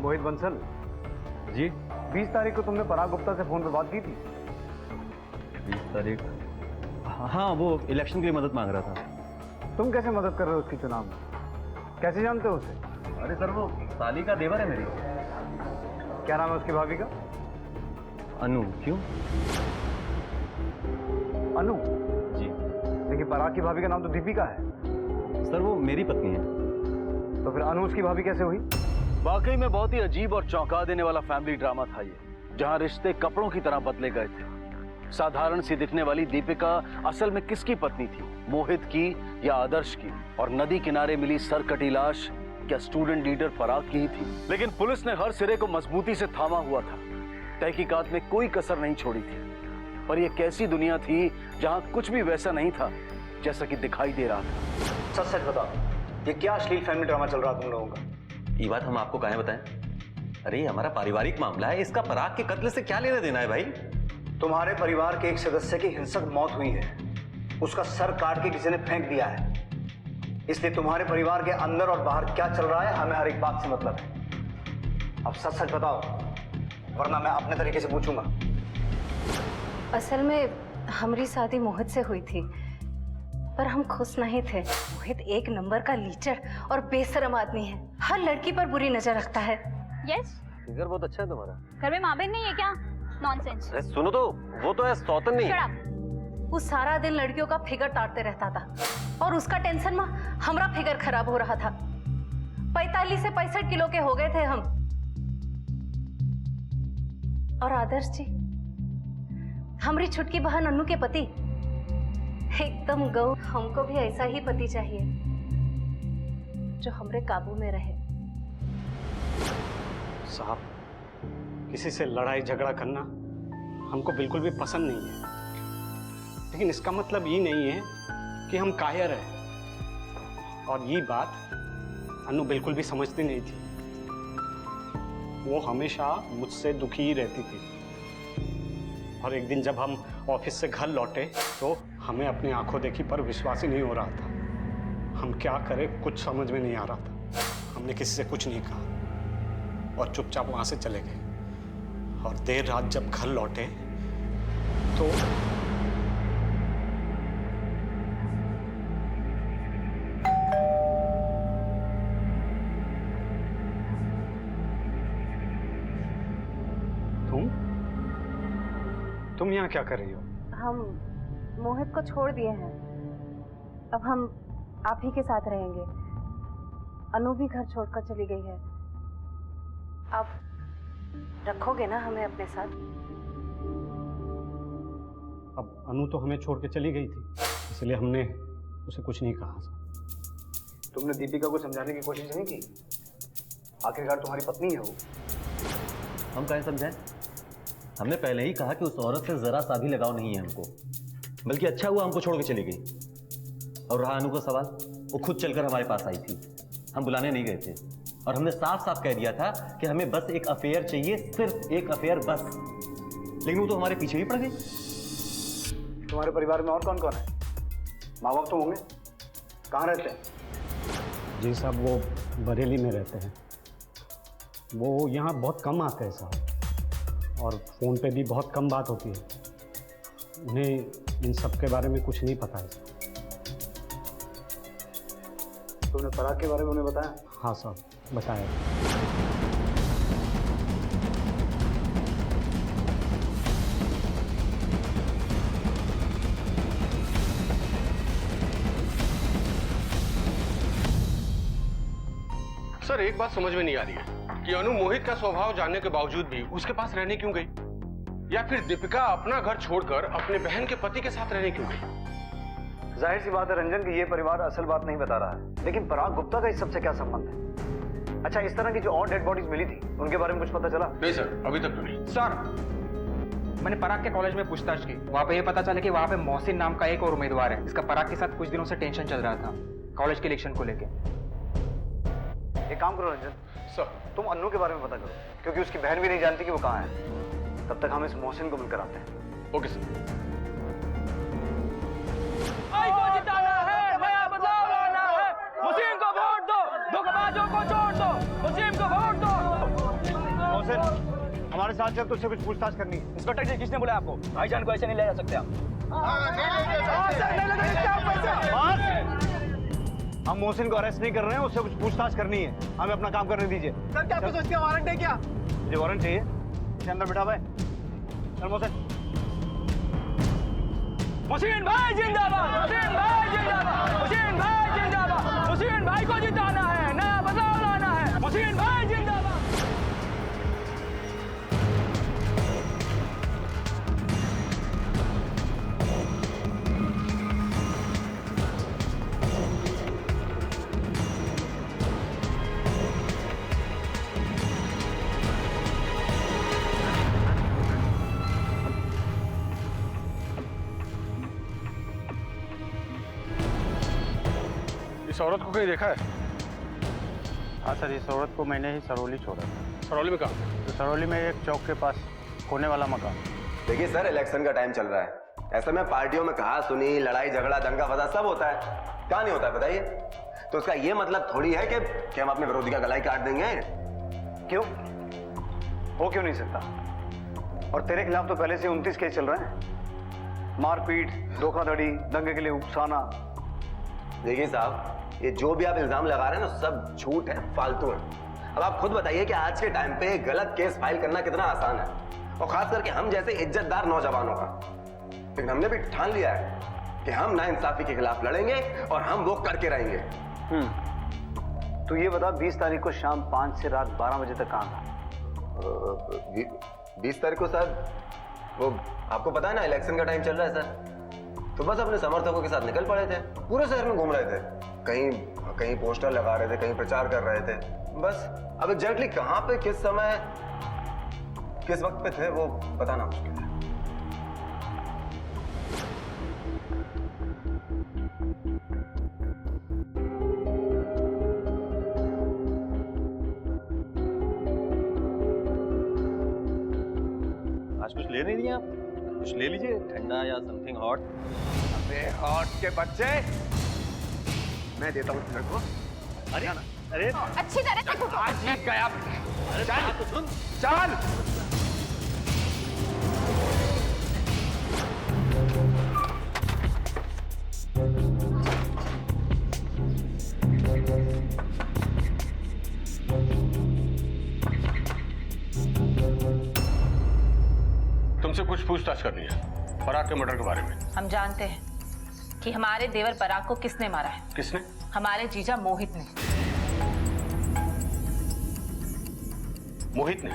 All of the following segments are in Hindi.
मोहित बंसल जी। 20 तारीख को तुमने पराग गुप्ता से फोन पर बात की थी? 20 तारीख? हाँ, वो इलेक्शन के लिए मदद मांग रहा था। तुम कैसे मदद कर रहे हो उसके चुनाव में? कैसे जानते हो उसे? अरे सर, वो साली का देवर है मेरी। क्या नाम है उसकी भाभी का? अनु। क्यों? अनु? जी। लेकिन पराग की भाभी का नाम तो दीपिका है। सर, वो मेरी पत्नी है। तो फिर अनु उसकी भाभी कैसे हुई? वाकई में बहुत ही अजीब और चौंका देने वाला फैमिली ड्रामा था ये, जहां रिश्ते कपड़ों की तरह बदले गए थे। साधारण सी दिखने वाली दीपिका असल में किसकी पत्नी थी? मोहित की या आदर्श की? और नदी किनारे मिली सरकटी लाश क्या स्टूडेंट लीडर पराग की ही थी? लेकिन पुलिस ने हर सिरे को मजबूती से थामा हुआ था। तहकीकात में कोई कसर नहीं छोड़ी थी। पर यह कैसी दुनिया थी जहां कुछ भी वैसा नहीं था जैसा कि दिखाई दे रहा था। सच सच बताओ, ये क्या अश्लील फैमिली ड्रामा चल रहा तुम लोगों का? ये बात हम आपको काहे बताएं? अरे, ये हमारा पारिवारिक मामला है। इसका पराग के कत्ल से क्या लेना देना है भाई? तुम्हारे परिवार के एक सदस्य की हिंसक मौत हुई है। उसका सर काट के किसी ने फेंक दिया है। इसलिए तुम्हारे परिवार के अंदर और बाहर क्या चल रहा है हमें हर एक बात से मतलब है। अब सच सच बताओ, वरना मैं अपने तरीके से पूछूंगा। असल में हमारी शादी मोहित से हुई थी, पर हम खुश नहीं थे। मोहित एक नंबर का लीचर और बेशरम आदमी है। हर लड़की पर बुरी नजर रखता है। यस। फिगर बहुत अच्छा है तुम्हारा। घर में माँ बहन नहीं है क्या? नॉनसेंस। अरे सुनो तो, वो तो है सौतन नहीं। Shut up. वो सारा दिन लड़कियों का फिगर ताड़ते रहता था और उसका टेंशन में हमारा फिगर खराब हो रहा था। 45 से 65 किलो के हो गए थे हम। और आदर्श जी, हमारी छुटकी बहन अन्नू के पति एकदम गौ। हमको भी ऐसा ही पति चाहिए जो हमरे काबू में रहे। साहब, किसी से लड़ाई झगड़ा करना हमको बिल्कुल भी पसंद नहीं है, लेकिन इसका मतलब ये नहीं है कि हम कायर हैं। और ये बात अनु बिल्कुल भी समझती नहीं थी। वो हमेशा मुझसे दुखी ही रहती थी। और एक दिन जब हम ऑफिस से घर लौटे तो हमें अपनी आंखों देखी पर विश्वास ही नहीं हो रहा था। हम क्या करें कुछ समझ में नहीं आ रहा था। हमने किसी से कुछ नहीं कहा और चुपचाप वहां से चले गए। और देर रात जब घर लौटे तो तुम यहाँ क्या कर रही हो? हम मोहित को छोड़ दिए हैं। अब हम आप ही के साथ रहेंगे। अनु भी घर छोड़कर चली गई है। आप रखोगे ना हमें अपने साथ? अब अनु तो हमें छोड़ के चली गई थी, इसलिए हमने उसे कुछ नहीं कहा। तुमने दीपिका को समझाने की कोशिश नहीं की? आखिरकार तुम्हारी पत्नी है वो। हम कहें समझाएं? हमने पहले ही कहा कि उस औरत से जरा सा भी लगाव नहीं है हमको। बल्कि अच्छा हुआ हमको छोड़ के चली गई। और रहा अनु का सवाल, वो खुद चलकर हमारे पास आई थी। हम बुलाने नहीं गए थे। और हमने साफ साफ कह दिया था कि हमें बस एक अफेयर चाहिए, सिर्फ एक अफेयर बस। लेकिन वो तो हमारे पीछे ही पड़ गई। तुम्हारे परिवार में और कौन कौन है? माँ बाप तो होंगे। कहाँ रहते हैं? जी साहब, वो बरेली में रहते हैं। वो यहाँ बहुत कम आते हैं साहब, और फ़ोन पे भी बहुत कम बात होती है। उन्हें इन सब के बारे में कुछ नहीं पता है। तुमने पराग के बारे में उन्हें बताया? हाँ साहब, बताया। सर, एक बात समझ में नहीं आ रही है कि अनु मोहित का स्वभाव जानने के बावजूद भी उसके पास रहने क्यों गई? या फिर दीपिका अपना घर छोड़कर अपने बहन के पति के साथ रहने क्यों गई? जाहिर सी बात है रंजन कि ये परिवार असल बात नहीं बता रहा है, लेकिन पराग गुप्ता का इस सबसे क्या संबंध है? अच्छा, इस तरह की जो और डेड बॉडीज मिली थी उनके बारे में कुछ पता चला? नहीं सर, अभी तक तो नहीं। सर, मैंने पराग के कॉलेज में पूछताछ की। वहाँ पे ये पता चला कि वहाँ पे मोहसिन नाम का एक और उम्मीदवार है। इसका पराग के साथ कुछ दिनों से टेंशन चल रहा था कॉलेज के इलेक्शन को लेके। एक काम करो रंजन सर, तुम अन्नू के बारे में पता करो, क्योंकि उसकी बहन भी नहीं जानती कि वो कहाँ है। तब तक हम इस मोहसिन को मिलकर आते हैं। Okay sir. को जिताना है, नया बदलाव लाना है। मुस्लिम को वोट दो, धोखेबाजों को छोड़ दो। मुस्लिम को वोट दो। साथ चल, तुझसे कुछ पूछताछ करनी है। इंस्पेक्टर जी, किसने बोला आपको? भाईजान को ऐसे नहीं ले जा सकते आप। हम मोहसिन को अरेस्ट नहीं कर रहे हैं, उससे कुछ पूछताछ करनी है। हमें अपना काम करने दीजिए। सर, क्या कुछ उसका वारंट है क्या? मुझे वारंट चाहिए। इसे अंदर बिठा भाई। चल मोहसिन। मुहसिन भाई जिंदाबाद, मुहसिन भाई जिंदाबाद, मुहसिन भाई जिंदाबाद, मुहसिन भाई को जिताना है, नया बदलाव लाना है, मुहसिन भाई जिंदाबाद। इस औरत को कहीं देखा है? हाँ सर, इस औरत को मैंने ही सरौली छोड़ा था। सरौली में कहाँ? तो सरौली में एक चौक के पास कोने वाला मकान। देखिए सर, इलेक्शन का टाइम चल रहा है, ऐसे में पार्टियों में कहा सुनी, लड़ाई झगड़ा दंगा फसाद सब होता है। क्या नहीं होता है बताइए? तो उसका ये मतलब थोड़ी है कि हम अपने विरोधी का गला ही काट देंगे। क्यों? हो क्यों नहीं सकता? और तेरे खिलाफ तो पहले से 29 केस चल रहे हैं। मारपीट, धोखाधड़ी, दंगे के लिए उकसाना। देखिए साहब, ये जो भी आप इल्जाम लगा रहे हैं ना, सब झूठ है, फालतू है। अब आप खुद बताइए कि आज के टाइम पे गलत केस फाइल करना कितना आसान है, और खास करके हम जैसे इज्जतदार नौजवानों का। लेकिन हमने भी ठान लिया है कि हम नाइंसाफी के खिलाफ लड़ेंगे और हम वो करके रहेंगे। तो ये बता, 20 तारीख को शाम 5 से रात 12 बजे तक कहाँ था? 20 तारीख को सर, वो आपको पता है ना, इलेक्शन का टाइम चल रहा है सर। तो बस अपने समर्थकों के साथ निकल पड़े थे, पूरे शहर में घूम रहे थे, कहीं पोस्टर लगा रहे थे, कहीं प्रचार कर रहे थे। बस अब एग्जैक्टली कहाँ पे, किस समय, किस वक्त पे थे, वो बताना मुश्किल है। आज कुछ ले नहीं दिया आप? कुछ ले लीजिए, ठंडा या समथिंग हॉट। अबे हॉट के बच्चे, मैं देता हूँ तुझे को। अरे अरे अच्छी तरह से घुटो। आज जीत गया। अरे चल तो सुन। चल। तुमसे कुछ पूछताछ करनी है पराग के मर्डर के बारे में। हम जानते हैं कि हमारे देवर पराग को किसने मारा है। किसने? हमारे जीजा मोहित ने। मोहित ने?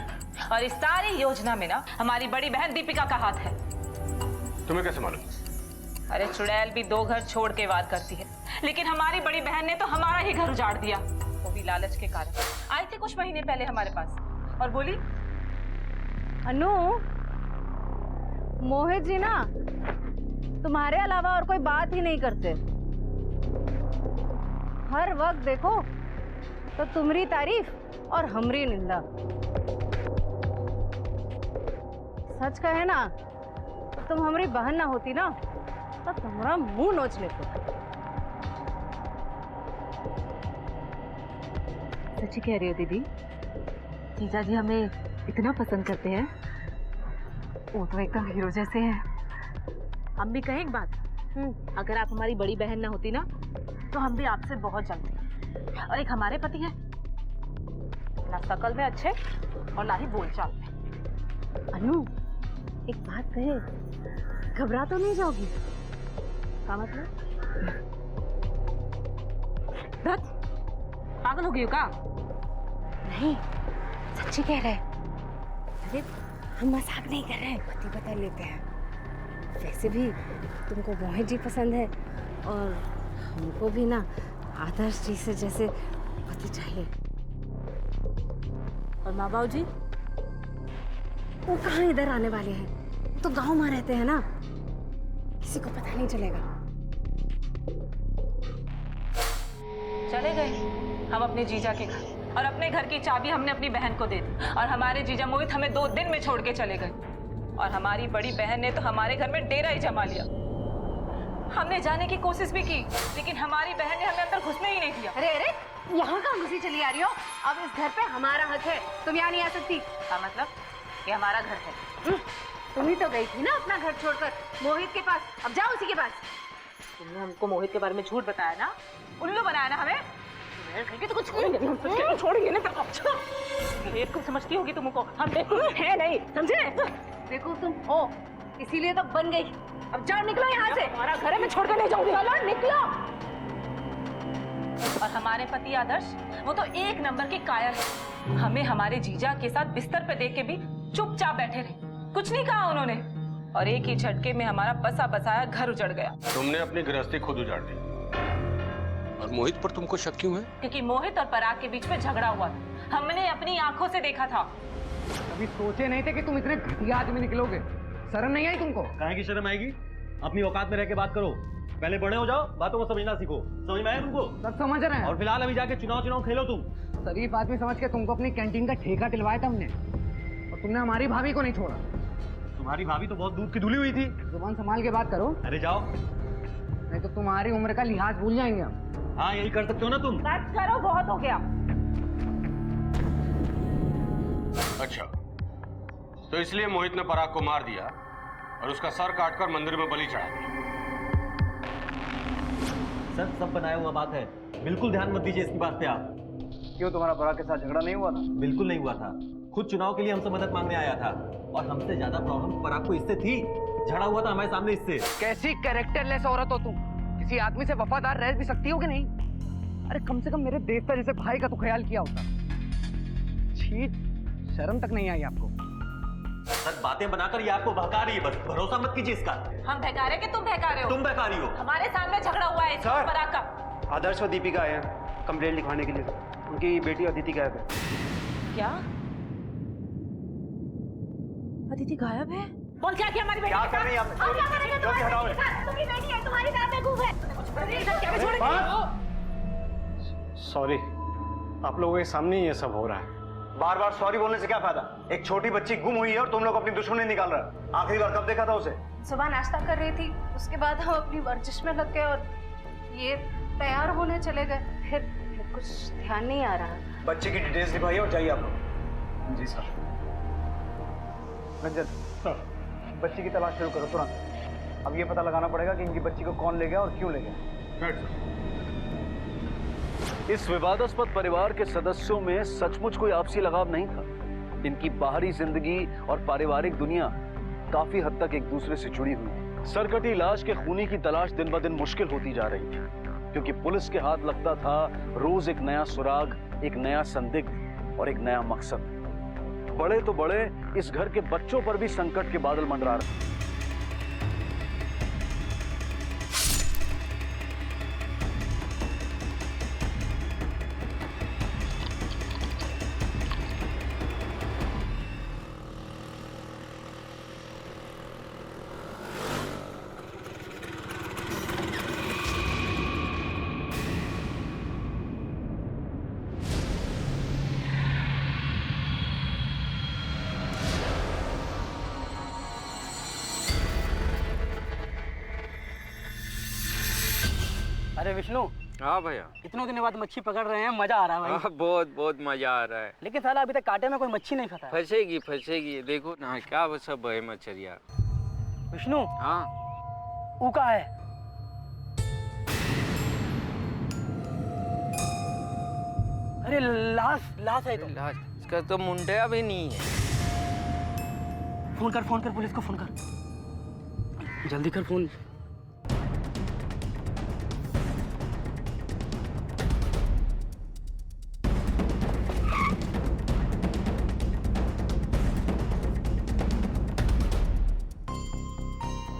और इस सारी योजना में ना हमारी बड़ी बहन दीपिका का हाथ है। तुम्हें कैसे मालूम? अरे चुड़ैल भी 2 घर छोड़ के वार करती है, लेकिन हमारी बड़ी बहन ने तो हमारा ही घर उजाड़ दिया, वो भी लालच के कारण। आई थी कुछ महीने पहले हमारे पास और बोली, अनु, मोहित जी ना तुम्हारे अलावा और कोई बात ही नहीं करते। हर वक्त देखो तो तुम्हारी तारीफ और हमरी निंदा। सच कहे ना तो तुम हमारी बहन ना होती ना तो तुम्हारा मुंह नोच लेते। सच्ची कह रही हो दीदी, जीजा जी हमें इतना पसंद करते हैं, वो तो एकदम हीरो जैसे हैं। हम भी कहें एक बात, अगर आप हमारी बड़ी बहन ना होती ना तो हम भी आपसे बहुत जलते। और एक हमारे पति हैं, ना शकल में अच्छे और ना ही बोलचाल में। अनु, एक बात कहे, घबरा तो नहीं जाओगी? क्या मतलब? पागल हो गई हो क्या? नहीं, सच्ची कह रहे। अरे हम मजाक नहीं कर रहे हैं, पति बता लेते हैं। वैसे भी तुमको मोहित जी पसंद है और हमको भी ना आदर्श जी से जैसे पति चाहिए। और माँ बाबू जी वो कहाँ इधर आने वाले हैं? वो तो गांव में रहते हैं ना, किसी को पता नहीं चलेगा। चले गए हम अपने जीजा के घर, और अपने घर की चाबी हमने अपनी बहन को दे दी, और हमारे जीजा मोहित हमें 2 दिन में छोड़ के चले गए। और हमारी बड़ी बहन ने तो हमारे घर में डेरा ही जमा लिया। हमने जाने की कोशिश भी की, लेकिन हमारी बहन ने हमें अंदर घुसने ही नहीं दिया। अरे अरे, यहाँ कहाँ घुसी चली आ रही हो? अब इस घर पे हमारा हक है, तुम यहाँ नहीं आ सकती। क्या मतलब? ये हमारा घर है। तुम ही तो गई थी ना अपना घर छोड़कर मोहित के पास, अब जाओ उसी के पास। तुमने हमको मोहित के बारे में झूठ बताया ना, उल्लू बनाया ना हमें। तो कुछ छोड़ेंगे नहीं, हम छोड़ेंगे ना। तो अच्छा एक को समझती होगी तुमको, हम बेवकूफ है नहीं, समझे? बेवकूफ तुम हो, इसीलिए तो बन गई। अब जाओ, निकलो यहाँ से। हमारा घर है, मैं छोड़ कर नहीं जाऊंगी। चलो निकलो। और हमारे पति आदर्श, वो तो एक नंबर के कायर है। हमें हमारे जीजा के साथ बिस्तर पे देख के भी चुपचाप बैठे रहे, कुछ नहीं कहा उन्होंने। और एक ही झटके में हमारा बसा बसाया घर उजड़ गया। तुमने अपनी गृहस्थी खुद उजाड़ दी। और मोहित पर तुमको शक क्यों है? क्योंकि मोहित और पराग के बीच में झगड़ा हुआ था, हमने अपनी आंखों से देखा था। कभी सोचे नहीं थे कि तुम इतने घटिया आदमी निकलोगे। शर्म नहीं आई तुमको? काहे की शर्म आएगी? अपनी औकात में रह के बात करो। पहले बड़े हो जाओ, बातों को समझना सीखो। समझ में आया तुमको? सब समझ रहे हैं। और फिलहाल अभी जाके चुनाव खेलो तुम। शरीफ आदमी समझ के तुमको अपनी कैंटीन का ठेका दिलवाया था हमने, और तुमने हमारी भाभी को नहीं छोड़ा। तुम्हारी भाभी तो बहुत दूध की धुली हुई थी। जुबान संभाल के बात करो। अरे जाओ, नहीं तो तुम्हारी उम्र का लिहाज भूल जाएंगे हम। हाँ यही कर सकते हो ना तुम। बस करो, बहुत हो गया। अच्छा, तो इसलिए मोहित ने पराग को मार दिया और उसका सर काटकर मंदिर में बलि चढ़ा दिया। सर सब बनाया हुआ बात है, बिल्कुल ध्यान मत दीजिए इसकी बात पे आप। क्यों, तुम्हारा पराग के साथ झगड़ा नहीं हुआ था? बिल्कुल नहीं हुआ था। खुद चुनाव के लिए हमसे मदद मांगने आया था, और हमसे ज्यादा प्रॉब्लम पराग को इससे थी। झगड़ा हुआ था हमारे सामने इससे। कैसी कैरेक्टरलेस औरत हो तुम? किसी आदमी से वफादार रह भी सकती हो कि नहीं? अरे कम से कम मेरे देवता जैसे भाई का तो ख्याल किया होता। छी, शर्म तक नहीं आई आपको? सर बातें बनाकर ये आपको बहका रही है, बस भरोसा मत कीजिए इसका। हम बहका रहे कि तुम बहका रहे हो? तुम बहका रही हो। हमारे सामने झगड़ा हुआ है सर। पराग का। आदर्श और दीपिका आए हैं कंप्लेंट लिखवाने के लिए। उनकी बेटी अदिति गायब है। क्या अदिति गायब है? बोल क्या किया हमारी बेटी क्या के कर साथ? रही है आप? और क्या करेंगे क्यों तुम्हारी हटाओ बेटी के साथ? तुम्हारी बेटी है, तुम्हारी तरह बेवकूफ है। इधर क्या छोड़ेंगे? सॉरी, आप लोगों के सामने ही ये सब हो रहा है। बार बार सॉरी बोलने से क्या फायदा? एक छोटी बच्ची गुम हुई है और तुम लोग अपनी दुश्मनी निकाल रहे हो। आखिरी बार कब देखा था उसे? सुबह नाश्ता कर रही थी, उसके बाद हम अपनी वर्जिश में लग गए और ये तैयार होने चले गए। फिर कुछ ध्यान नहीं आ रहा। बच्चे की डिटेल्स लिखवाइए और जाइए आप लोग। जी सर। रंजन सर, बच्ची की तलाश शुरू करो तुरंत। अब ये पता लगाना पड़ेगा कि इनकी बच्ची को कौन ले गया और क्यों ले गया। इस विवादास्पद परिवार के सदस्यों में सचमुच कोई आपसी लगाव नहीं था। इनकी बाहरी जिंदगी और पारिवारिक दुनिया काफी हद तक एक दूसरे से जुड़ी हुई थी। सरकटी लाश के खूनी की तलाश दिन ब दिन मुश्किल होती जा रही थी, क्योंकि पुलिस के हाथ लगता था रोज एक नया सुराग, एक नया संदिग्ध और एक नया मकसद। बड़े तो बड़े, इस घर के बच्चों पर भी संकट के बादल मंडरा रहे थे। अरे विष्णु, हाँ भैया, इतने दिनों बाद मच्छी पकड़ रहे हैं, मजा आ रहा है भाई। हाँ बहुत मजा आ रहा है। लेकिन साला अभी तक कांटे में कोई मच्छी नहीं फंसा है। फंसेगी देखो ना, क्या वो सब है मछलियाँ। विष्णु, हाँ ऊ का है? अरे लाश है तो। इसका तो मुंडिया भी नहीं है। फोन कर पुलिस को फोन कर, जल्दी कर फोन।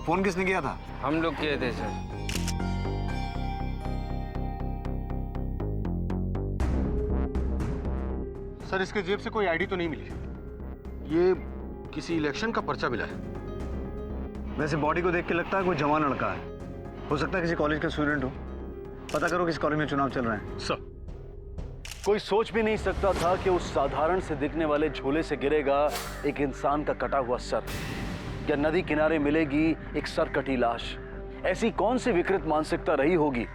फोन किसने किया था? हम लोग किए थे सर। सर इसके जेब से कोई आईडी तो नहीं मिली। ये किसी इलेक्शन का पर्चा मिला है। वैसे बॉडी को देख के लगता है कोई जवान लड़का है। हो सकता है किसी कॉलेज का स्टूडेंट हो। पता करो किस कॉलेज में चुनाव चल रहे हैं। सर, कोई सोच भी नहीं सकता था कि उस साधारण से दिखने वाले झोले से गिरेगा एक इंसान का कटा हुआ सर, या नदी किनारे मिलेगी एक सरकटी लाश। ऐसी कौन सी विकृत मानसिकता रही होगी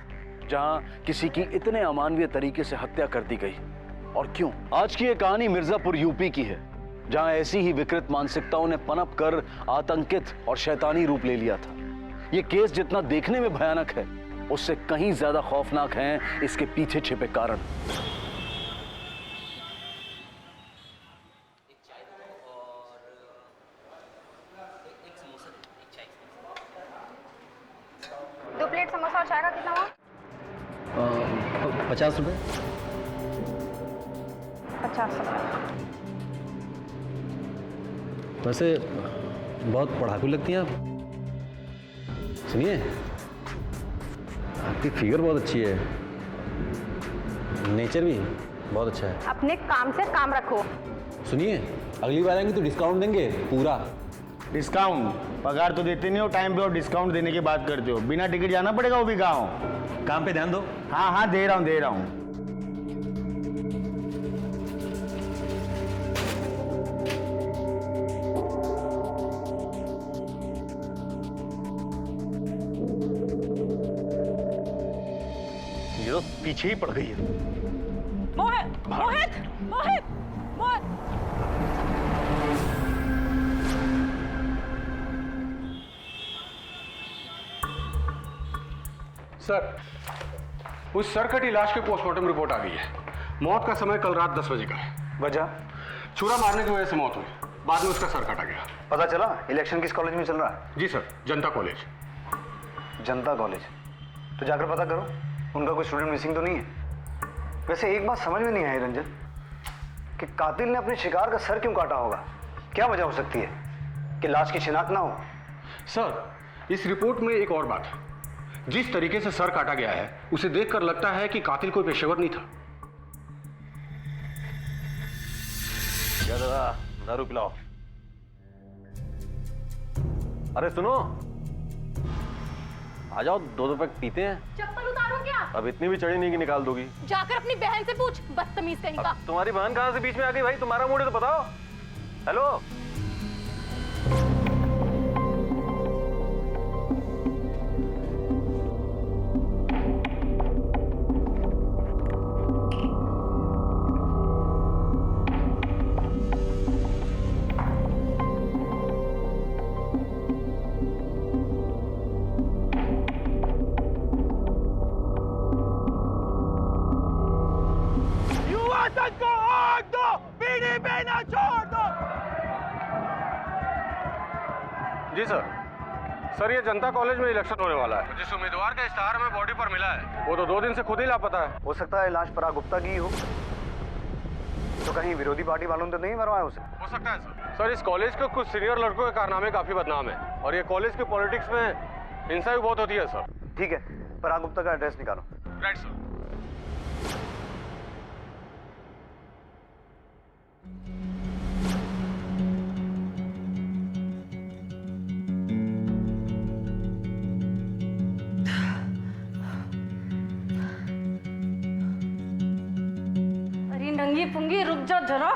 जहां किसी की इतने अमानवीय तरीके से हत्या कर दी गई, और क्यों? आज की ये कहानी मिर्जापुर यूपी की है, जहां ऐसी ही विकृत मानसिकताओं ने पनप कर आतंकित और शैतानी रूप ले लिया था। यह केस जितना देखने में भयानक है, उससे कहीं ज्यादा खौफनाक हैं इसके पीछे छिपे कारण। दो प्लेट समोसा और चाय का कितना हुआ? 50 रुपए। 50 रुपए। वैसे बहुत पढ़ाकू लगती हैं आप। सुनिए, आपकी फिगर बहुत अच्छी है, नेचर भी बहुत अच्छा है। अपने काम से काम रखो। सुनिए, अगली बार आएंगे तो डिस्काउंट देंगे पूरा। डिस्काउंट? पगार तो देते नहीं हो टाइम पे और डिस्काउंट देने की बात करते हो। बिना टिकट जाना पड़ेगा वो भी गाँव। काम पे ध्यान दो। हाँ हाँ, दे रहा हूँ दे रहा हूँ। ये तो पीछे ही पड़ गई है। मोहित मोहित मोहित मोहित। सर, उस सरकटी लाश की पोस्टमार्टम रिपोर्ट आ गई है। मौत का समय कल रात 10 बजे का है। वजह? छुरा मारने की वजह से मौत हुई, बाद में उसका सर काटा गया। पता चला इलेक्शन किस कॉलेज में चल रहा है? जी सर, जनता कॉलेज। जनता कॉलेज? तो जाकर पता करो उनका कोई स्टूडेंट मिसिंग तो नहीं है। वैसे एक बात समझ में नहीं आई रंजन, कि कातिल ने अपने शिकार का सर क्यों काटा होगा? क्या वजह हो सकती है कि लाश की शिनाख्त ना हो? सर, इस रिपोर्ट में एक और बात है। जिस तरीके से सर काटा गया है, उसे देखकर लगता है कि कातिल कोई पेशेवर नहीं था। दादा, दारू पिलाओ। अरे सुनो, आ जाओ, 2 पैक पीते हैं। चप्पल उतारो क्या? अब इतनी भी चढ़ी नहीं कि निकाल दोगी। जाकर अपनी बहन से पूछ, बदतमीज कहीं का। तुम्हारी बहन कहां से बीच में आ गई भाई? तुम्हारा मूड है तो बताओ। हेलो, जी सर। सर, ये जनता कॉलेज में इलेक्शन होने वाला है। जिस उम्मीदवार का इश्तेहार हमें बॉडी पर मिला है, वो तो 2 दिन से खुद ही लापता है। हो सकता है लाश पराग गुप्ता की ही हो। तो कहीं विरोधी पार्टी वालों ने तो नहीं मरवाया उसे? हो सकता है सर। सर, इस कॉलेज के कुछ सीनियर लड़कों के कारनामे काफी बदनाम है, और ये कॉलेज की पॉलिटिक्स में हिंसा भी बहुत होती है सर। ठीक है, पराग गुप्ता का एड्रेस निकालो। Right sir. नंगी पुंगी रुक जा जरा।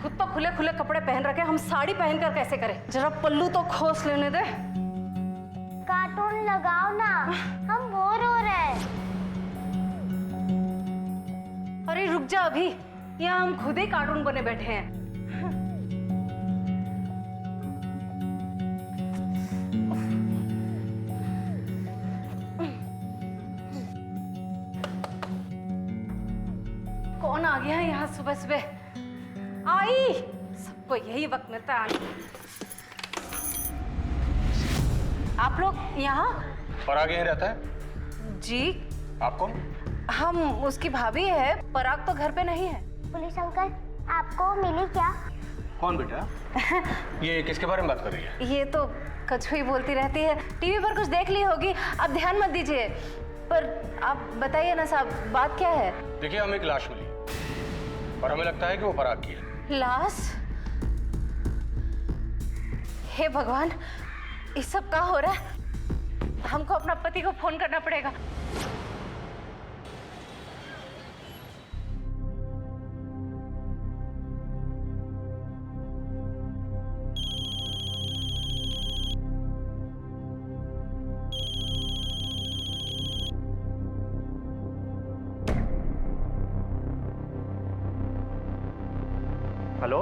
खुद तो खुले खुले कपड़े पहन रखे, हम साड़ी पहनकर कैसे करें? जरा पल्लू तो खोस लेने दे। कार्टून लगाओ ना, हम बोर हो रहे हैं। अरे रुक जा, अभी यहाँ हम खुद ही कार्टून बने बैठे हैं। कौन आ गया है यहाँ सुबह सुबह? आई, सबको यही वक्त मिलता है आने। आप लोग यहाँ? पराग यहीं रहता है? जी। आप कौन? हम उसकी भाभी है। पराग तो घर पे नहीं है। पुलिस अंकल, आपको मिली क्या? कौन बेटा? ये किसके बारे में बात कर रही है? ये तो कछुई बोलती रहती है, टीवी पर कुछ देख ली होगी, आप ध्यान मत दीजिए। पर आप बताइए ना साहब, बात क्या है? देखिए, हमें एक लाश मिली और हमें लगता है कि वो पराग की है। लाश? हे भगवान, ये सब क्या हो रहा है? हमको अपना पति को फोन करना पड़ेगा। हेलो,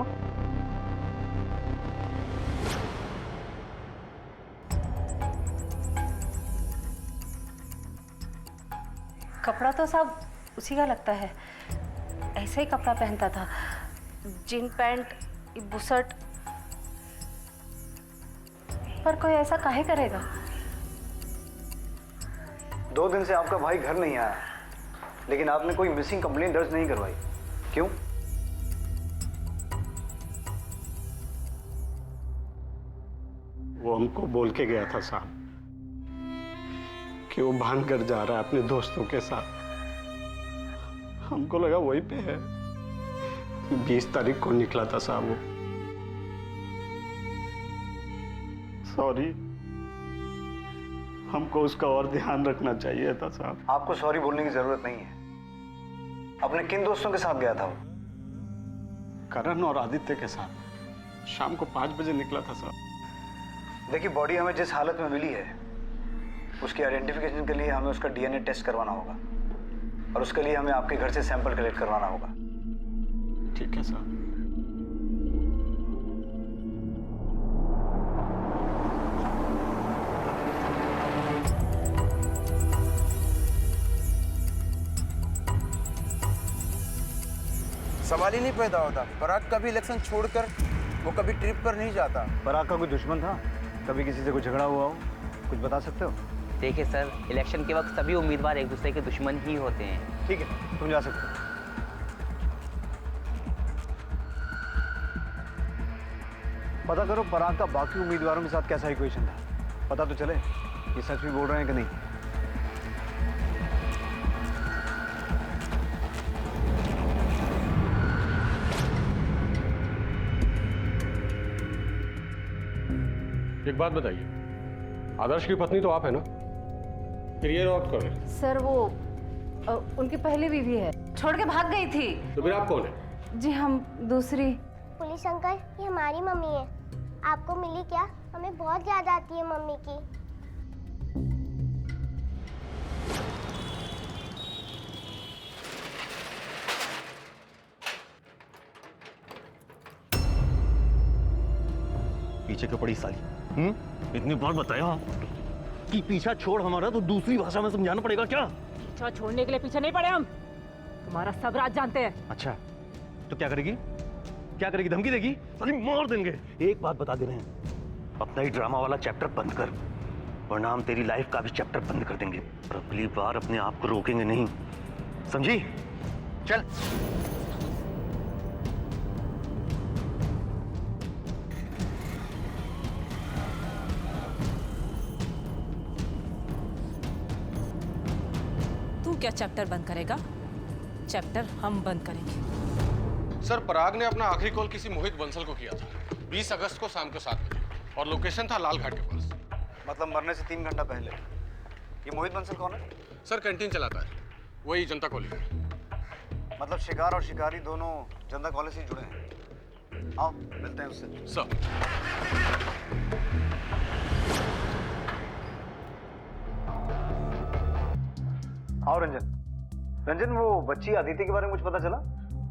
कपड़ा तो सब उसी का लगता है, ऐसे ही कपड़ा पहनता था, जीन पैंट, बुशर्ट। पर कोई ऐसा काहे करेगा? 2 दिन से आपका भाई घर नहीं आया, लेकिन आपने कोई मिसिंग कंप्लेंट दर्ज नहीं करवाई, क्यों? वो हमको बोल के गया था साहब कि वो भानगढ़ जा रहा है अपने दोस्तों के साथ। हमको लगा वहीं पे है। 20 तारीख को निकला था साहब वो। सॉरी, हमको उसका और ध्यान रखना चाहिए था साहब। आपको सॉरी बोलने की जरूरत नहीं है। अपने किन दोस्तों के साथ गया था वो? करण और आदित्य के साथ। शाम को 5 बजे निकला था साहब। देखिए, बॉडी हमें जिस हालत में मिली है उसकी आइडेंटिफिकेशन के लिए हमें उसका डीएनए टेस्ट करवाना होगा, और उसके लिए हमें आपके घर से सैंपल कलेक्ट करवाना होगा। ठीक है सर। सवाल ही नहीं पैदा होता। पराग कभी इलेक्शन छोड़कर वो कभी ट्रिप पर नहीं जाता। पराग का कोई दुश्मन था? कभी किसी से कोई झगड़ा हुआ हो? कुछ बता सकते हो? देखिए सर, इलेक्शन के वक्त सभी उम्मीदवार एक दूसरे के दुश्मन ही होते हैं। ठीक है, तुम जा सकते हो। पता करो पराग का बाकी उम्मीदवारों के साथ कैसा इक्वेशन था, पता तो चले ये सच भी बोल रहे हैं कि नहीं। एक बात बताइए, आदर्श की पत्नी तो आप है ना? फिर ये औरत कौन है? सर वो उनकी पहली बीवी है, छोड़ के भाग गई थी। तो फिर आप कौन है? जी हम दूसरी। पुलिस अंकल, ये हमारी मम्मी है। आपको मिली क्या? हमें बहुत याद आती है मम्मी की। पीछे क्यों पड़ी साली? इतनी बार बताया कि पीछा छोड़ हमारा, तो दूसरी भाषा में समझाना पड़ेगा क्या? पीछा छोड़ने के लिए पीछे नहीं पड़े हम, तुम्हारा सब राज जानते हैं। अच्छा, तो क्या करेगी? क्या करेगी? धमकी देगी? साली मार देंगे। एक बात बता दे रहे हैं, अपना ही ड्रामा वाला चैप्टर बंद कर, वरना हम तेरी लाइफ का भी चैप्टर बंद कर देंगे। और अगली बार अपने आप को रोकेंगे नहीं, समझी? चल। क्या चैप्टर बंद करेगा? चैप्टर हम बंद करेंगे। सर, पराग ने अपना आखिरी कॉल किसी मोहित बंसल को किया था 20 अगस्त को शाम को 7 बजे, और लोकेशन था लाल घाट के पास। मतलब मरने से 3 घंटा पहले। ये मोहित बंसल कौन है? सर, कैंटीन चलाता है, वही जनता कॉलेज में। मतलब शिकार और शिकारी दोनों जनता कॉलेज से जुड़े हैं। आओ मिलते हैं उससे। सर। आओ रंजन। रंजन, वो बच्ची आदित्य के बारे में कुछ पता चला?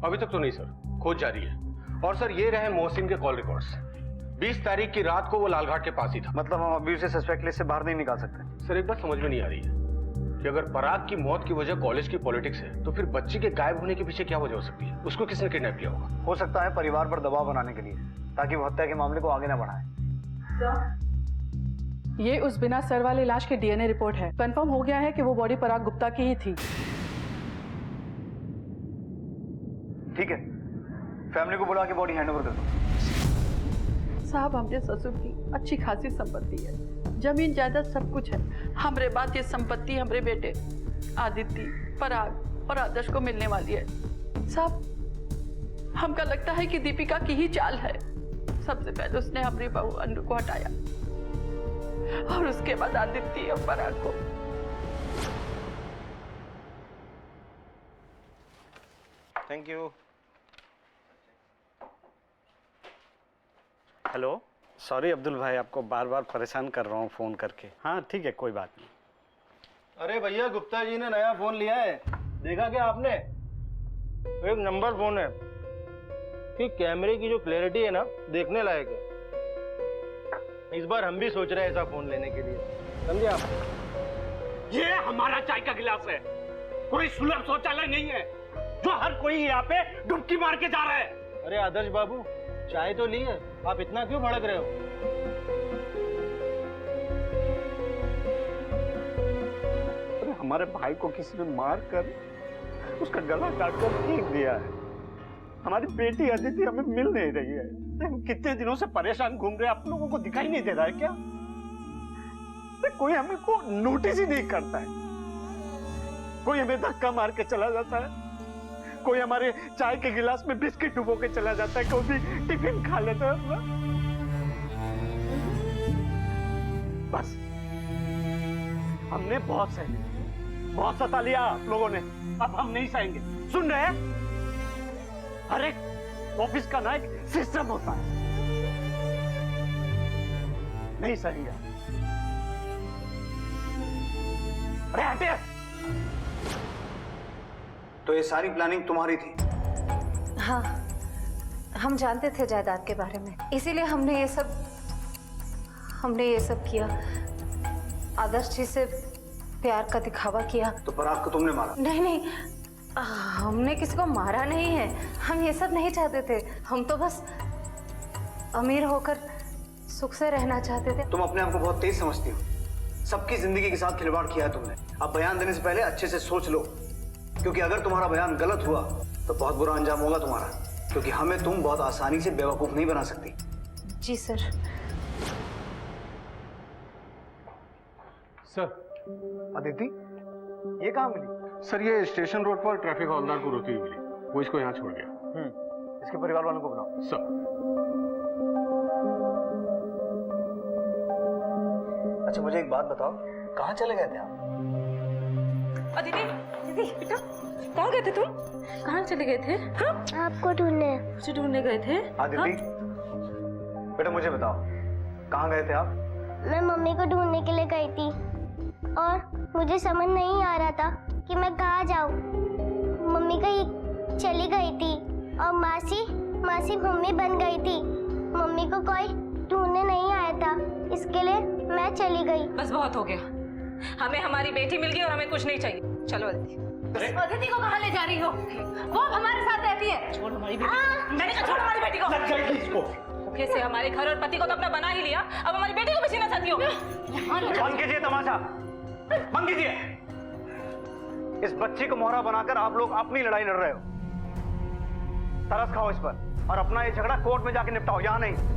अभी तक तो नहीं सर, खोज जारी है। और सर, ये रहे मोहसिन के कॉल रिकॉर्ड्स। 20 तारीख की रात को वो लालघाट के पास ही था। मतलब हम अभी उसे सस्पेक्ट लिस्ट से बाहर नहीं निकाल सकते? सर, एक बात समझ में नहीं आ रही है कि अगर पराग की मौत की वजह कॉलेज की पॉलिटिक्स है, तो फिर बच्ची के गायब होने के पीछे क्या वजह हो सकती है? उसको किसने किडनैप किया होगा? हो सकता है परिवार पर दबाव बनाने के लिए, ताकि वो हत्या के मामले को आगे न बढ़ाए। ये उस बिना सर वाले लाश की डीएनए रिपोर्ट है। कंफर्म हो गया है कि वो बॉडी पराग गुप्ता की ही थी। ठीक है, फैमिली को बुला के बॉडी हैंडओवर कर दो। साहब, हमरे ससुर की अच्छी खासी संपत्ति है, जमीन जायदाद सब कुछ है। हमरे बाद ये संपत्ति हमरे बेटे आदित्य, पराग और आदर्श को मिलने वाली है। साहब, हमका लगता है कि दीपिका की ही चाल है। सबसे पहले उसने हमारी बहू अनु को हटाया, और उसके बाद आदित्य और पराग को। Thank you. Hello, sorry Abdul भाई, आपको बार बार परेशान कर रहा हूँ फोन करके। हाँ ठीक है, कोई बात नहीं। अरे भैया, गुप्ता जी ने नया फोन लिया है, देखा क्या आपने? एक नंबर फोन है कि कैमरे की जो क्लैरिटी है ना, देखने लायक है। इस बार हम भी सोच रहे हैं ऐसा फोन लेने के लिए, समझे आप? ये हमारा चाय का गिलास है, कोई सुलभ शौचालय नहीं है जो हर कोई यहाँ पे डुबकी मार के जा रहा है। अरे आदर्श बाबू, चाय तो ली है, आप इतना क्यों भड़क रहे हो? हमारे भाई को किसी ने मार कर उसका गला काट कर फेंक दिया है। हमारी बेटी अदिति हमें मिल नहीं रही है। हम कितने दिनों से परेशान घूम रहे हैं, आप लोगों को दिखाई नहीं दे रहा है क्या? कोई हमें को नोटिस ही नहीं करता है। कोई हमें धक्का मार के चला जाता है, कोई हमारे चाय के गिलास में बिस्किट डुबो के चला जाता है, कोई भी टिफिन खा लेता है अपना। बस हमने बहुत सह लिया, बहुत सता लिया आप लोगों ने, अब हम नहीं सहेंगे। सुन रहे हैं? हर एक ऑफिस का ना एक सिस्टम होता है, नहीं सहेंगे। अरे हटे। तो ये सारी प्लानिंग तुम्हारी थी? हाँ, हम जानते थे जायदाद के बारे में, इसीलिए हमने ये सब किया। आदर्श जी से प्यार का दिखावा किया। तो पराग को तुमने मारा? नहीं, हमने किसी को मारा नहीं है। हम ये सब नहीं चाहते थे। हम तो बस अमीर होकर सुख से रहना चाहते थे। तुम अपने आप को बहुत तेज समझती हो। सबकी जिंदगी के साथ खिलवाड़ किया है तुमने। अब बयान देने से पहले अच्छे से सोच लो, क्योंकि अगर तुम्हारा बयान गलत हुआ तो बहुत बुरा अंजाम होगा तुम्हारा, क्योंकि हमें तुम बहुत आसानी से बेवकूफ नहीं बना सकती। जी सर। सर, अदिति ये कहाँ मिली? सर ये स्टेशन रोड पर ट्रैफिक हवलदार को रोती हुई मिली, वो इसको यहाँ छोड़ गया। इसके परिवार वालों को बुलाओ। सर। अच्छा मुझे एक बात बताओ, कहाँ चले गए थे आप? दीदी बेटा, कहाँ गए थे तुम? कहाँ चले गए थे? हाँ? आपको ढूंढने। मुझे ढूंढने गए थे? अदिति बेटा मुझे बताओ, कहाँ गए थे आप? मैं मम्मी को ढूंढने के लिए गई थी और मुझे समझ नहीं आ रहा था कि मैं कहाँ जाऊँ। मम्मी कहीं चली गई थी और मासी मम्मी बन गई थी। मम्मी को कोई ढूंढने नहीं आया था, इसके लिए मैं चली गई। बस बहुत हो गया। हमें हमारी बेटी मिल गई और हमें कुछ नहीं चाहिए। चलो अदिति। अदिति को कहाँ ले जा रही हो? वो अब हमारे साथ रहती है। छोड़ हमारी बेटी। मैंने कहा छोड़ हमारी बेटी को। लग जाएगी इसको। धोखे से हमारे घर और पति को तो अपना बना ही लिया, अब हमारी बेटी को भी छीनना चाहती हो? बंद कीजिए तमाशा, बंद कीजिए। इस बच्ची को मोहरा बनाकर आप लोग अपनी लड़ाई लड़ रहे हो। तरस खाओ इस पर और अपना ये झगड़ा कोर्ट में जाके निपटाओ, यहां नहीं।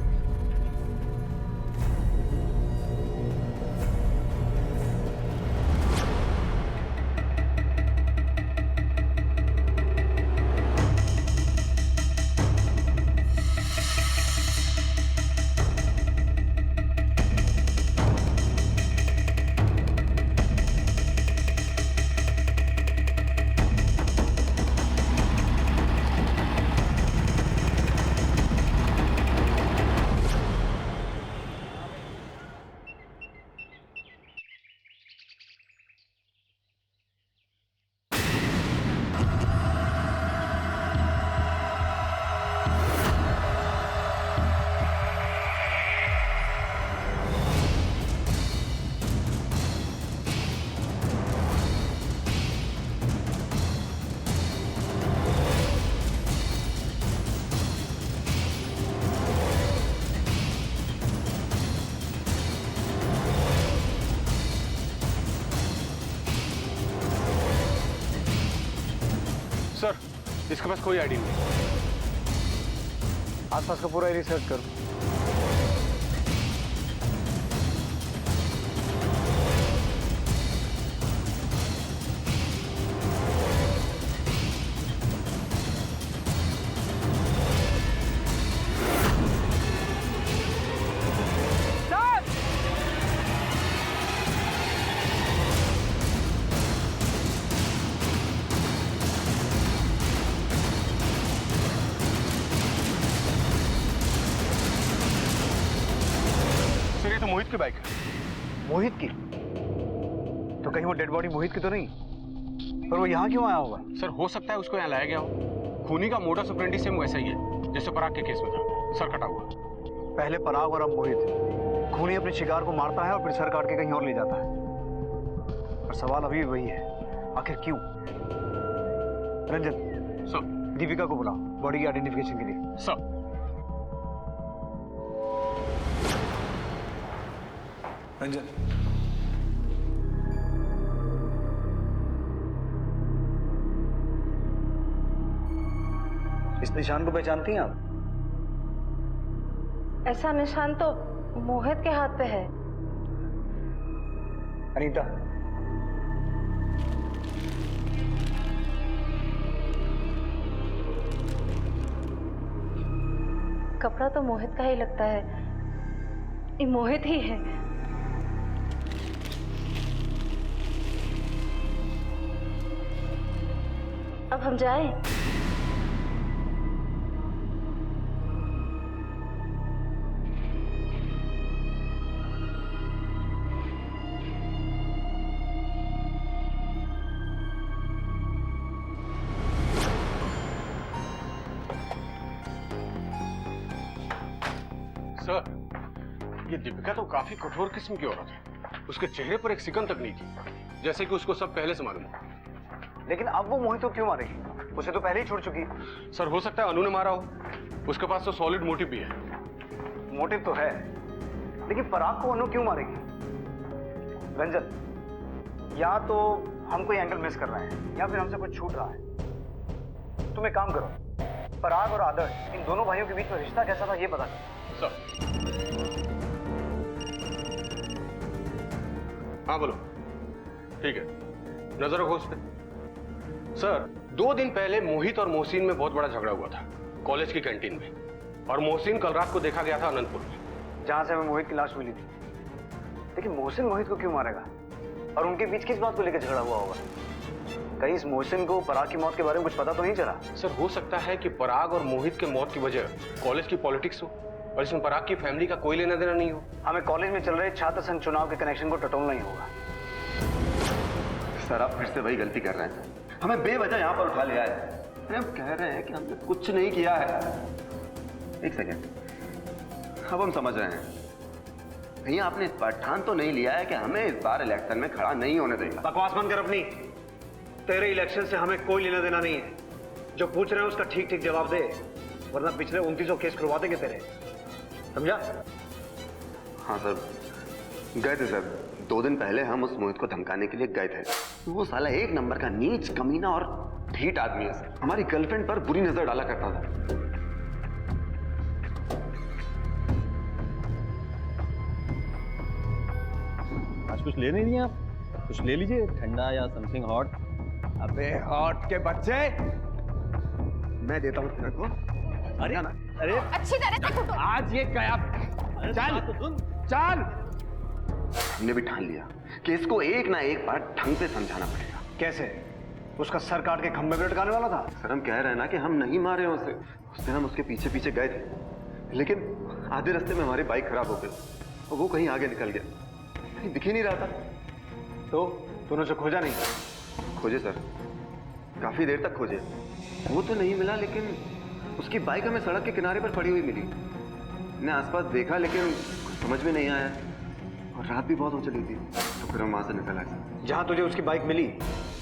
सर, इसके पास कोई आईडी नहीं। आसपास का पूरा रिसर्च करो। मोहित की बाइक है। मोहित की? तो कहीं वो डेड बॉडी मोहित की तो नहीं? पर वो यहाँ क्यों आया होगा? सर हो सकता है उसको यहाँ लाया गया हो। खूनी का मोडस ऑपरेंडी सेम वैसा ही है जैसे पराग के केस में था, सर कटा हुआ। पहले पराग और अब मोहित। खूनी अपने शिकार को मारता है और फिर सर काट के कहीं और ले जाता है। पर सवाल अभी भी वही है, आखिर क्यों? रंजन, सर। दीपिका को बुलाओ बॉडी आइडेंटिफिकेशन के लिए। सर। रंजन, इस निशान को पहचानती हैं आप? ऐसा निशान तो मोहित के हाथ पे है। अनीता, कपड़ा तो मोहित का ही लगता है। ये मोहित ही है। अब हम जाएं? सर, ये दीपिका तो काफी कठोर किस्म की औरत है। उसके चेहरे पर एक सिकन तक नहीं थी, जैसे कि उसको सब पहले से मालूम हो। लेकिन अब वो मोहित को क्यों मारेगी? उसे तो पहले ही छोड़ चुकी। सर, हो सकता है अनु ने मारा हो। उसके पास तो सॉलिड मोटिव भी है। मोटिव तो है, लेकिन पराग को अनु क्यों मारेगी? रंजन, या तो हम कोई एंगल मिस कर रहे हैं या फिर हमसे कुछ छूट रहा है। तुम एक काम करो, पराग और आदर्श, इन दोनों भाइयों के बीच में रिश्ता कैसा था ये पता करो। सर। हाँ बोलो। ठीक है, नजर रखो उस पे। सर, 2 दिन पहले मोहित और मोहसिन में बहुत बड़ा झगड़ा हुआ था कॉलेज की कैंटीन में, और मोहसिन कल रात को देखा गया था अनंतपुर में, जहां से हमें मोहित की लाश मिली थी। लेकिन मोहसिन मोहित को क्यों मारेगा? और उनके बीच किस बात को लेकर झगड़ा हुआ होगा? कहीं इस मोहसिन को पराग की मौत के बारे में कुछ पता तो नहीं चला? सर, हो सकता है कि पराग और मोहित के मौत की वजह कॉलेज की पॉलिटिक्स हो, और इसमें पराग की फैमिली का कोई लेना देना नहीं हो। हमें कॉलेज में चल रहे छात्र संघ चुनाव के कनेक्शन को टटोलना ही होगा। सर, आप फिर से वही गलती कर रहे हैं। हमें बेवजह यहाँ पर उठा लिया है। हम कह रहे हैं कि हमने कुछ नहीं किया है। एक सेकेंड, अब हम समझ रहे हैं। भैया, आपने इस बार ठान तो नहीं लिया है कि हमें इस बार इलेक्शन में खड़ा नहीं होने देगा? बकवास बंद कर अपनी। तेरे इलेक्शन से हमें कोई लेना देना नहीं है। जो पूछ रहे हैं उसका ठीक ठीक जवाब दे, वरना पिछले 29 केस करवा देंगे तेरे। समझा? हाँ सर, गए थे सर। 2 दिन पहले हम उस मोहित को धमकाने के लिए गए थे। वो साला 1 नंबर का नीच, कमीना और ढीठ आदमी है सर। हमारी गर्लफ्रेंड पर बुरी नजर डाला करता था। आज कुछ ले नहीं है आप? कुछ ले लीजिए, ठंडा या समथिंग हॉट। अबे हॉट के बच्चे, मैं देता हूँ तेरे को। अरे अरे अच्छी तरह से कुटो। आज ये क्या? चल चल। हमने भी ठान लिया कि इसको एक ना एक बार ढंग से समझाना पड़ेगा। कैसे? उसका सर काट के खंभे पे लटकाने वाला था? सर, हम कह रहे हैं ना कि हम नहीं मारे उसे। उस दिन हम उसके पीछे पीछे गए थे, लेकिन आधे रास्ते में हमारी बाइक खराब हो गई और वो कहीं आगे निकल गया। कहीं दिख ही नहीं रहा था। तो तूने उसे खोजा नहीं? खोजे सर, काफी देर तक खोजे। वो तो नहीं मिला, लेकिन उसकी बाइक हमें सड़क के किनारे पर पड़ी हुई मिली। मैंने आसपास देखा, लेकिन कुछ समझ में नहीं आया, और रात भी बहुत हो चली थी, तो फिर हम वहां से निकल आए। जहां तुझे उसकी बाइक मिली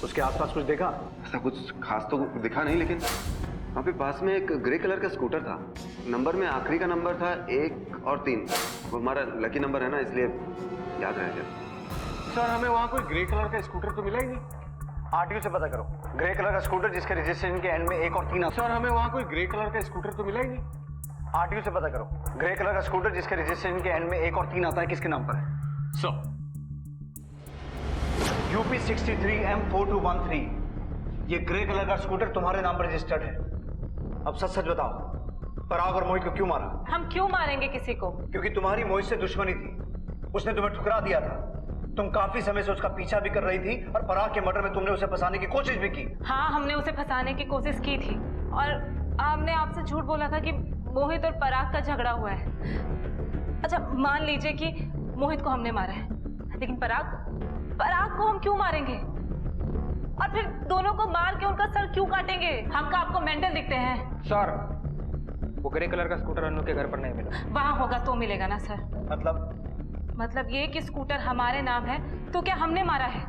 उसके आसपास कुछ देखा? ऐसा कुछ खास तो दिखा नहीं, लेकिन वहाँ पे पास में एक ग्रे कलर का स्कूटर था। नंबर में आखिरी का नंबर था 1 और 3। वो हमारा लकी नंबर है ना, इसलिए याद रह गया। सर, हमें वहां कोई ग्रे कलर का स्कूटर तो मिला ही नहीं। आरटीओ से पता करो। ग्रे कलर का स्कूटर जिसके रजिस्ट्रेशन के एंड में 1 और 3 आता। सर, हमें वहां कोई ग्रे कलर का स्कूटर तो मिला ही नहीं। आरटीओ से पता करो। ग्रे कलर का स्कूटर जिसके रजिस्ट्रेशन के एंड में 1 और 3 आता है, किसके नाम पर है? Sir, UP 63 M4213। ये ग्रे कलर का स्कूटर तुम्हारे नाम पर रजिस्टर्ड है। अब सच सच बताओ, पराग और मोहित को क्यों मारा? हम क्यों मारेंगे किसी को? क्योंकि तुम्हारी मोहित से दुश्मनी थी। उसने तुम्हें ठुकरा दिया था। तुम काफी समय से उसका पीछा भी कर रही थी, और पराग के मर्डर में तुमने उसे फंसाने की कोशिश भी की। हाँ, हमने उसे फंसाने की कोशिश की थी, और हमने आपसे झूठ बोला था कि मोहित और पराग का झगड़ा हुआ है। अच्छा, मान लीजिए कि मोहित को हमने मारा है, लेकिन पराग को हम क्यों मारेंगे? और फिर दोनों को मार के उनका सर क्यों काटेंगे? हम का आपको मेंटल दिखते हैं? सर, वो ग्रे कलर का स्कूटर अनु के घर पर नहीं मिला। वहां होगा तो मिलेगा ना सर। मतलब ये कि स्कूटर हमारे नाम है, तो क्या हमने मारा है?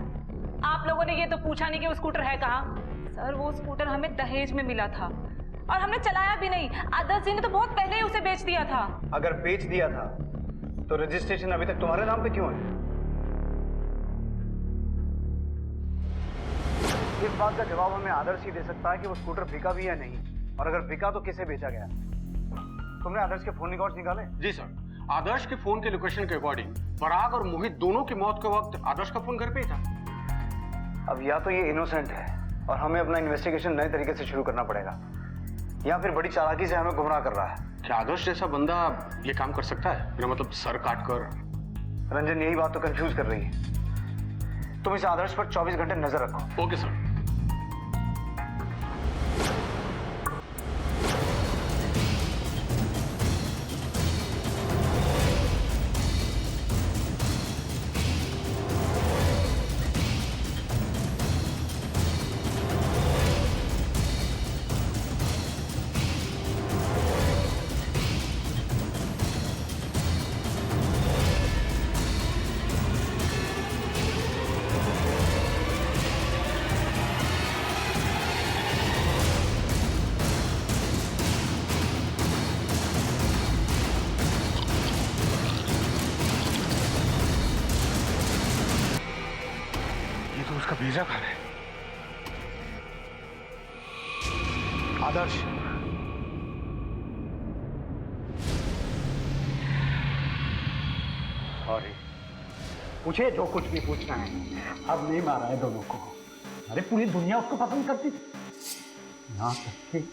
आप लोगों ने ये तो पूछा नहीं कि वो स्कूटर है कहाँ। सर वो स्कूटर हमें दहेज में मिला था और हमने चलाया भी नहीं। आदर्श जी ने तो बहुत पहले ही उसे बेच दिया था। अगर बेच दिया था तो रजिस्ट्रेशन अभी तक तुम्हारे नाम पे क्यों है? इस बात का जवाब हमें आदर्श ही दे सकता है कि वो स्कूटर बिका भी या नहीं, और अगर बिका तो किसे बेचा गया। तुमने आदर्श के फोन रिकॉर्ड्स निकाले? जी सर, आदर्श के फोन के लोकेशन के अकॉर्डिंग पराग और मोहित दोनों की मौत के वक्त आदर्श का फोन घर पे ही था। अब या तो ये इनोसेंट है और हमें अपना इन्वेस्टिगेशन नए तरीके से शुरू करना पड़ेगा, या फिर बड़ी चालाकी से हमें गुमराह कर रहा है। क्या आदर्श जैसा बंदा ये काम कर सकता है? मेरा मतलब सर काट कर। रंजन, यही बात तो कंफ्यूज कर रही है। तुम इस आदर्श पर 24 घंटे नजर रखो। Okay sir. उसका भेजा कहाँ है? आदर्श, सॉरी, पूछे जो कुछ भी पूछना है। अब नहीं मारा है दोनों को। अरे पूरी दुनिया उसको पसंद करती थी, यहाँ तक कि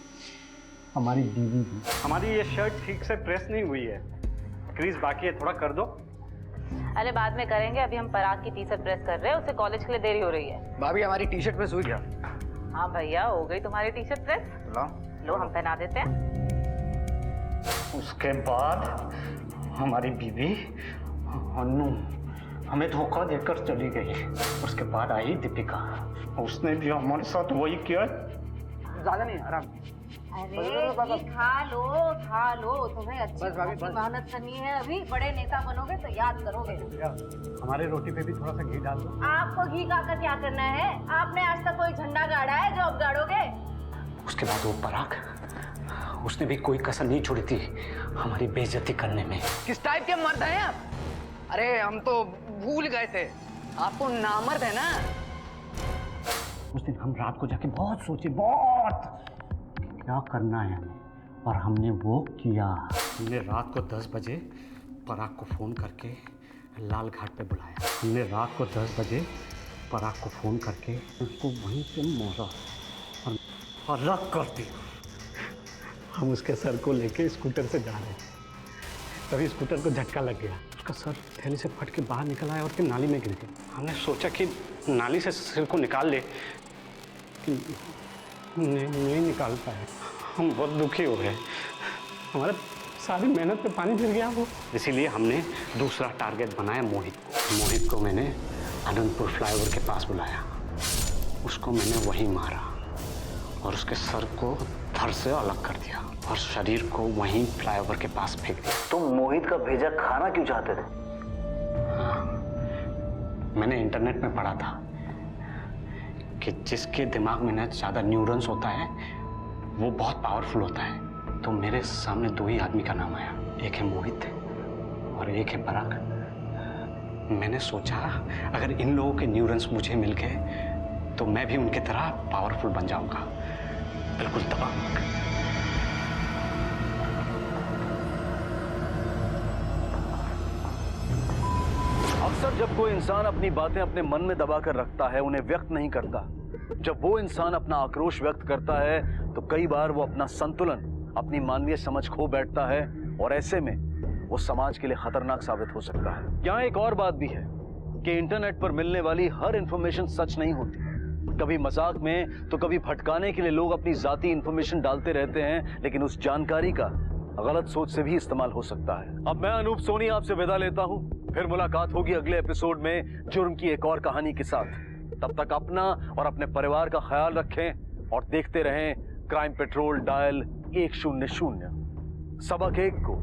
हमारी बीवी भी। हमारी ये शर्ट ठीक से प्रेस नहीं हुई है, क्रीज बाकी है, थोड़ा कर दो। अरे बाद में करेंगे, अभी हम पराग की टी शर्ट प्रेस कर रहे हैं, उसे कॉलेज के लिए देरी हो रही है। भाभी हमारी टी शर्ट प्रेस हुई क्या? हाँ भैया, हो गई तुम्हारी टी शर्ट प्रेस। लो हम पहना देते हैं। उसके बाद हमारी बीवी अनु हमें धोखा देकर चली गई। उसके बाद आई दीपिका, उसने भी हमारे साथ वही किया। ज्यादा नहीं, आराम। अरे खा लो, तुम्हें अच्छी मेहनत करनी है। अभी बड़े नेता बनोगे तो याद करोगे। हमारे रोटी पे भी थोड़ा सा घी डाल दो। आपको घी खाकर क्या करना है? आपने आज तक कोई झंडा गाड़ा है जो अब गाड़ोगे? उसके बाद वो पराग, उसने भी कोई कसर नहीं छोड़ी थी हमारी बेइज्जती करने में। किस टाइप के मर्द हैं आप? अरे हम तो भूल गए थे, आप तो नामर्द है ना। उस दिन हम रात को जाके बहुत सोचे, बहुत क्या करना है हमें, और हमने वो किया। हमने रात को 10 बजे पराग को फ़ोन करके लाल घाट पे बुलाया। हमने रात को 10 बजे पराग को फ़ोन करके उसको वहीं पे मारा और अलग कर दिया। हम उसके सर को लेके स्कूटर से जा रहे थे, तभी स्कूटर को झटका लग गया। उसका सर थैली से फट के बाहर निकल आया और फिर नाली में गिर गया। हमने सोचा कि नाली से सिर को निकाल ले, नहीं निकाल पाए। हम बहुत दुखी हो गए, हमारे सारी मेहनत पे पानी फिर गया वो। इसीलिए हमने दूसरा टारगेट बनाया मोहित को मैंने आनंदपुर फ्लाईओवर के पास बुलाया। उसको मैंने वहीं मारा और उसके सर को धड़ से अलग कर दिया और शरीर को वहीं फ्लाईओवर के पास फेंक दिया। तुम मोहित का भेजा खाना क्यों चाहते थे? हाँ, मैंने इंटरनेट में पढ़ा था कि जिसके दिमाग में ना ज़्यादा न्यूरॉन्स होता है वो बहुत पावरफुल होता है। तो मेरे सामने 2 ही आदमी का नाम आया, एक है मोहित और एक है पराग। मैंने सोचा अगर इन लोगों के न्यूरॉन्स मुझे मिल गए तो मैं भी उनकी तरह पावरफुल बन जाऊंगा, बिल्कुल दबंग। अक्सर जब कोई इंसान अपनी बातें अपने मन में दबाकर रखता है, उन्हें व्यक्त नहीं करता, जब वो इंसान अपना आक्रोश व्यक्त करता है तो कई बार वो अपना संतुलन, अपनी मानवीय समझ खो बैठता है और ऐसे में वो समाज के लिए खतरनाक साबित हो सकता है। यहाँ एक और बात भी है कि इंटरनेट पर मिलने वाली हर इंफॉर्मेशन सच नहीं होती। कभी मजाक में तो कभी भटकाने के लिए लोग अपनी जाती इंफॉर्मेशन डालते रहते हैं, लेकिन उस जानकारी का गलत सोच से भी इस्तेमाल हो सकता है। अब मैं अनूप सोनी आपसे विदा लेता हूँ, फिर मुलाकात होगी अगले एपिसोड में जुर्म की एक और कहानी के साथ। तब तक अपना और अपने परिवार का ख्याल रखें और देखते रहें क्राइम पेट्रोल डायल 100। सबक 1 को